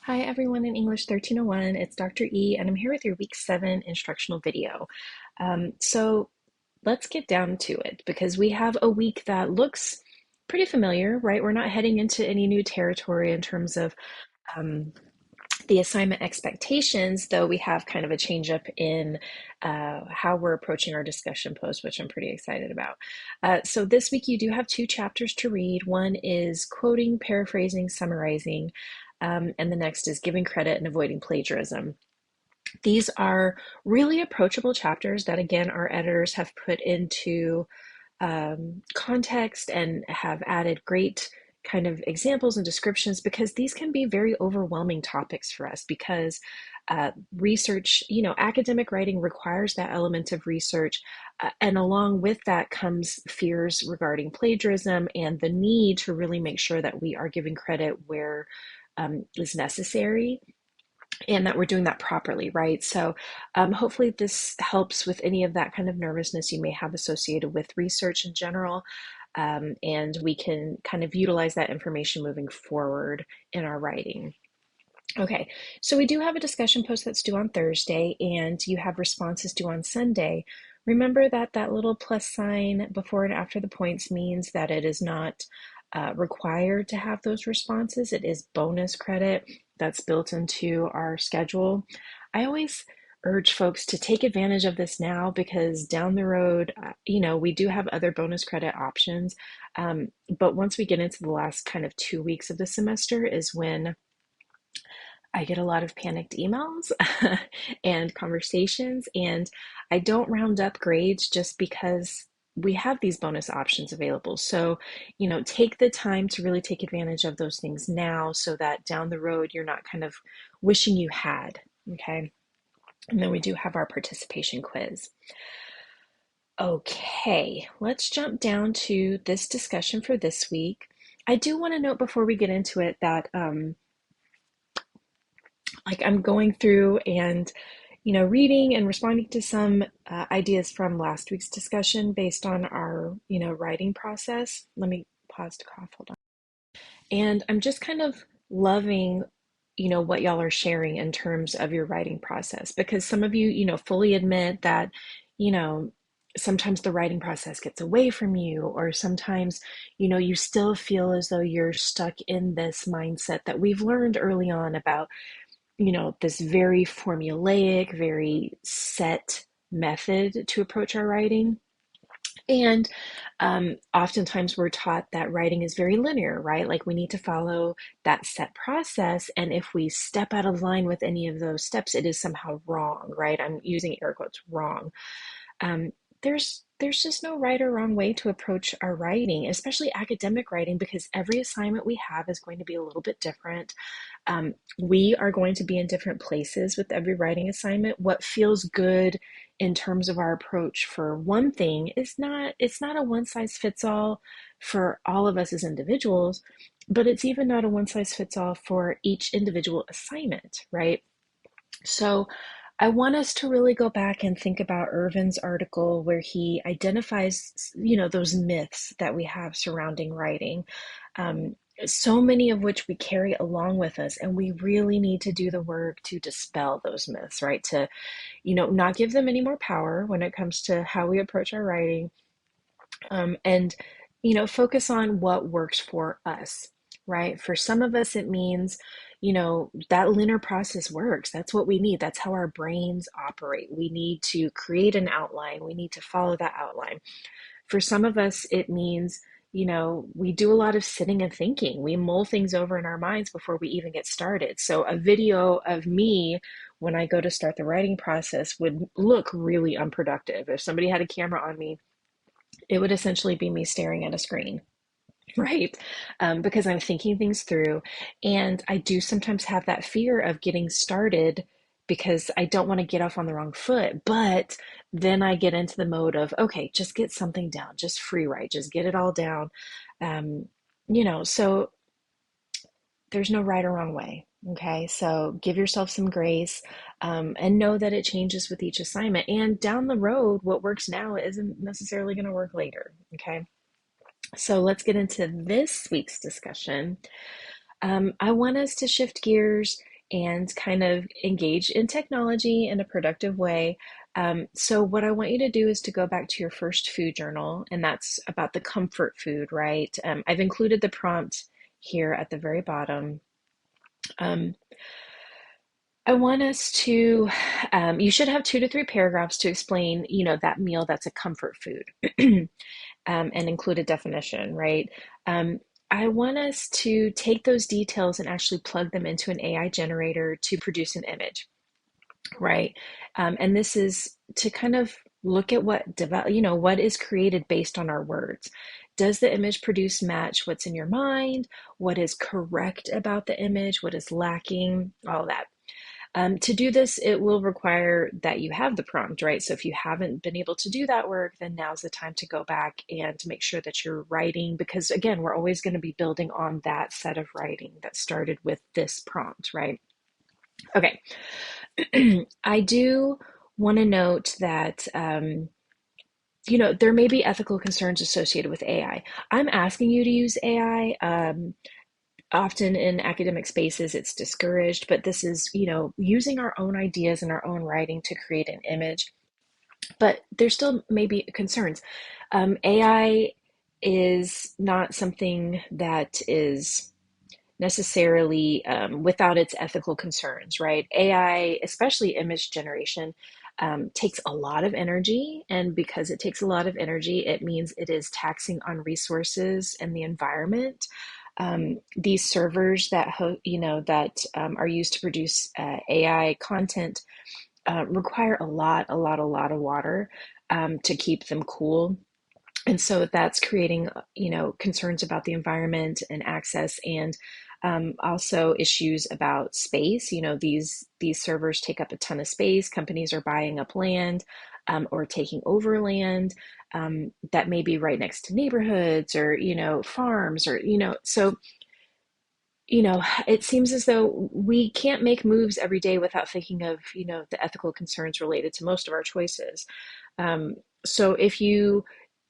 Hi everyone in English 1301, it's Dr. E and I'm here with your week 7 instructional video. So let's get down to it because we have a week that looks pretty familiar, right? We're not heading into any new territory in terms of um, the assignment expectations, though we have kind of a change up in how we're approaching our discussion post, which I'm pretty excited about. So this week you do have two chapters to read. One is quoting, paraphrasing, summarizing, and the next is giving credit and avoiding plagiarism. These are really approachable chapters that, again, our editors have put into context and have added great kind of examples and descriptions because these can be very overwhelming topics for us because research, academic writing requires that element of research. And along with that comes fears regarding plagiarism and the need to really make sure that we are giving credit where is necessary and that we're doing that properly, right? So hopefully this helps with any of that kind of nervousness you may have associated with research in general. And we can kind of utilize that information moving forward in our writing. Okay, so we do have a discussion post that's due on Thursday, and you have responses due on Sunday. Remember that that little plus sign before and after the points means that it is not required to have those responses. It is bonus credit that's built into our schedule. I always urge folks to take advantage of this now because down the road, we do have other bonus credit options. But once we get into the last kind of 2 weeks of the semester is when I get a lot of panicked emails and conversations, and I don't round up grades just because we have these bonus options available. So, take the time to really take advantage of those things now so that down the road you're not kind of wishing you had. Okay. And then we do have our participation quiz. Okay, let's jump down to this discussion for this week. I do want to note before we get into it that like I'm going through and reading and responding to some ideas from last week's discussion based on our writing process. Let me pause to cough. Hold on. And I'm just kind of loving what y'all are sharing in terms of your writing process because some of you fully admit that you know sometimes the writing process gets away from you, or sometimes you still feel as though you're stuck in this mindset that we've learned early on about this very formulaic, very set method to approach our writing. And oftentimes we're taught that writing is very linear, right? Like we need to follow that set process. And if we step out of line with any of those steps, it is somehow wrong, right? I'm using air quotes, wrong. Um, there's just no right or wrong way to approach our writing, especially academic writing, because every assignment we have is going to be a little bit different. We are going to be in different places with every writing assignment. What feels good in terms of our approach for one thing is not, it's not a one size fits all for all of us as individuals, but it's even not a one size fits all for each individual assignment, right? So I want us to really go back and think about Irvin's article where he identifies, those myths that we have surrounding writing. Um, so many of which we carry along with us, and we really need to do the work to dispel those myths, right? To, not give them any more power when it comes to how we approach our writing, and focus on what works for us, right? For some of us it means that linear process works. That's what we need. That's how our brains operate. We need to create an outline. We need to follow that outline. For some of us it means we do a lot of sitting and thinking. We mull things over in our minds before we even get started. So a video of me when I go to start the writing process would look really unproductive. If somebody had a camera on me, it would essentially be me staring at a screen, right? Because I'm thinking things through. And I do sometimes have that fear of getting started because I don't want to get off on the wrong foot. But then I get into the mode of, okay, just get something down, just free write, just get it all down. So there's no right or wrong way. Okay, so give yourself some grace, and know that it changes with each assignment. And down the road, what works now isn't necessarily going to work later. Okay, so let's get into this week's discussion. I want us to shift gears and kind of engage in technology in a productive way. So what I want you to do is to go back to your first food journal, and that's about the comfort food, right? I've included the prompt here at the very bottom. Um, I want us to, you should have 2 to 3 paragraphs to explain, that meal that's a comfort food, and include a definition, right? Um, I want us to take those details and actually plug them into an AI generator to produce an image, right? And this is to kind of look at what is created based on our words. Does the image produce match what's in your mind? What is correct about the image? What is lacking? All that. To do this, it will require that you have the prompt, right? So if you haven't been able to do that work, then now's the time to go back and to make sure that you're writing, because again, we're always going to be building on that set of writing that started with this prompt, right? Okay. I do want to note that, there may be ethical concerns associated with AI. I'm asking you to use AI. Often in academic spaces, it's discouraged, but this is, using our own ideas and our own writing to create an image. But there still may be concerns. AI is not something that is necessarily without its ethical concerns, right? AI, especially image generation, takes a lot of energy. And because it takes a lot of energy, it means it is taxing on resources and the environment. These servers that are used to produce AI content require a lot of water to keep them cool. And so that's creating, concerns about the environment and access, and also issues about space. These servers take up a ton of space. Companies are buying up land or taking over land that may be right next to neighborhoods or, farms or, so it seems as though we can't make moves every day without thinking of, the ethical concerns related to most of our choices. Um, so if you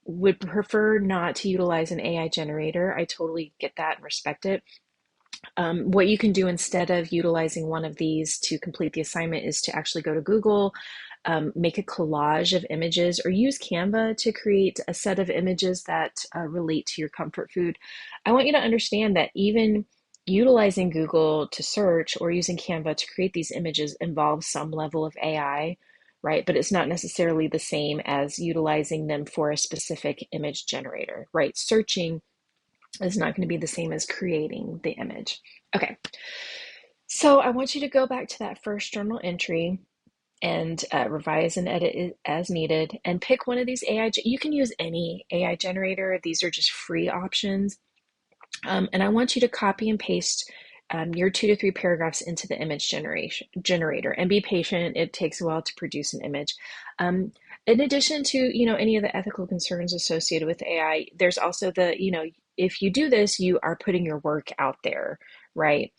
would prefer not to utilize an AI generator, I totally get that and respect it. What you can do instead of utilizing one of these to complete the assignment is to actually go to Google, make a collage of images, or use Canva to create a set of images that relate to your comfort food. I want you to understand that even utilizing Google to search or using Canva to create these images involves some level of AI, right? But it's not necessarily the same as utilizing them for a specific image generator, right? Searching is not going to be the same as creating the image. Okay, so I want you to go back to that first journal entry and revise and edit it as needed, and pick one of these AI. You can use any AI generator. These are just free options. And I want you to copy and paste your 2 to 3 paragraphs into the image generator, and be patient. It takes a while to produce an image. In addition to, any of the ethical concerns associated with AI, there's also if you do this, you are putting your work out there, right?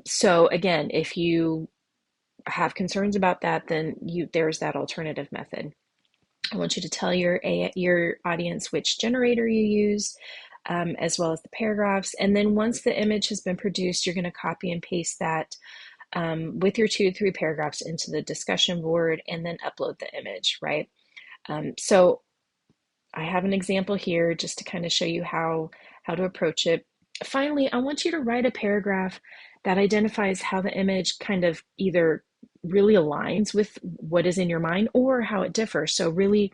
So again, if you have concerns about that, then there's that alternative method. I want you to tell your audience which generator you used, as well as the paragraphs. And then once the image has been produced, you're going to copy and paste that with your 2 to 3 paragraphs into the discussion board, and then upload the image, right? So I have an example here just to kind of show you how to approach it. Finally, I want you to write a paragraph that identifies how the image kind of either really aligns with what is in your mind or how it differs. So really,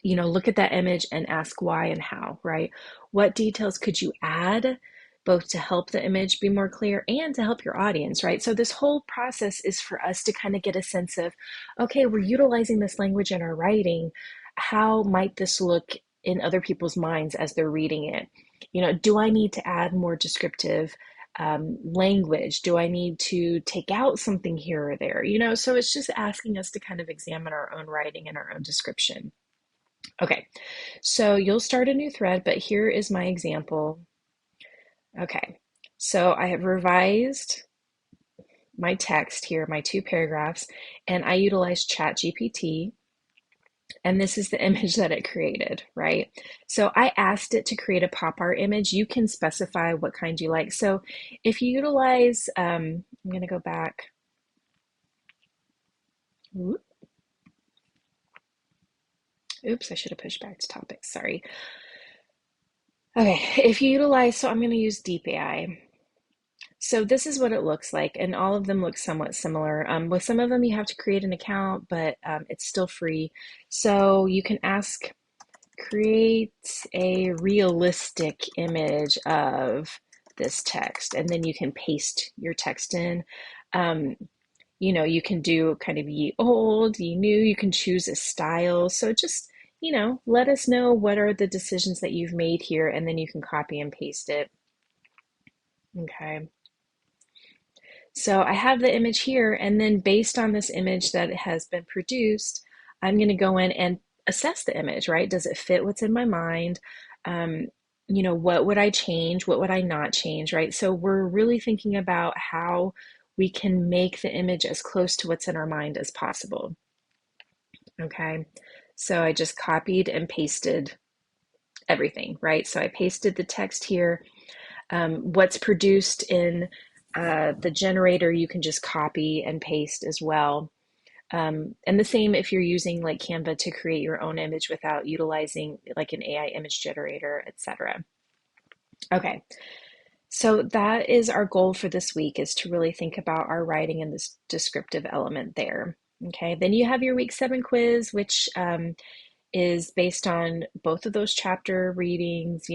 look at that image and ask why and how, right? What details could you add both to help the image be more clear and to help your audience, right? So this whole process is for us to kind of get a sense of, okay, we're utilizing this language in our writing. How might this look in other people's minds as they're reading it? Do I need to add more descriptive language? Do I need to take out something here or there? So it's just asking us to kind of examine our own writing and our own description. Okay, so you'll start a new thread, but here is my example. Okay, so I have revised my text here, my 2 paragraphs, and I utilized ChatGPT, and this is the image that it created, right? So I asked it to create a pop art image. You can specify what kind you like. So if you utilize I'm going to go back. Oops, I should have pushed back to topics. Sorry. Okay, if you utilize, so I'm going to use Deep AI. So this is what it looks like, and all of them look somewhat similar. With some of them, you have to create an account, but it's still free. So you can ask, create a realistic image of this text, and then you can paste your text in. Um, you can do kind of ye old, ye new, you can choose a style. So just, let us know what are the decisions that you've made here, and then you can copy and paste it. Okay. So I have the image here, and then based on this image that has been produced, I'm going to go in and assess the image, right? Does it fit what's in my mind? Um, what would I change? What would I not change, right? So we're really thinking about how we can make the image as close to what's in our mind as possible. Okay. So I just copied and pasted everything, right? So I pasted the text here. What's produced in the generator, you can just copy and paste as well. And the same if you're using like Canva to create your own image without utilizing like an AI image generator, etc. Okay, so that is our goal for this week, is to really think about our writing and this descriptive element there. Okay, then you have your week 7 quiz, which is based on both of those chapter readings,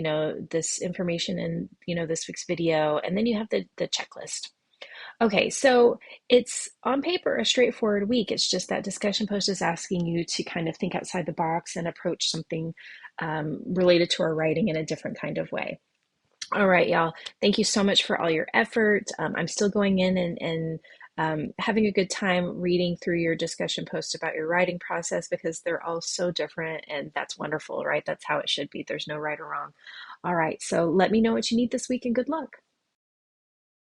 this information in, this week's video, and then you have the checklist. Okay, so it's on paper a straightforward week. It's just that discussion post is asking you to kind of think outside the box and approach something related to our writing in a different kind of way. All right, y'all. Thank you so much for all your effort. I'm still going in and having a good time reading through your discussion posts about your writing process, because they're all so different, and that's wonderful, right? That's how it should be. There's no right or wrong. All right, so let me know what you need this week, and good luck.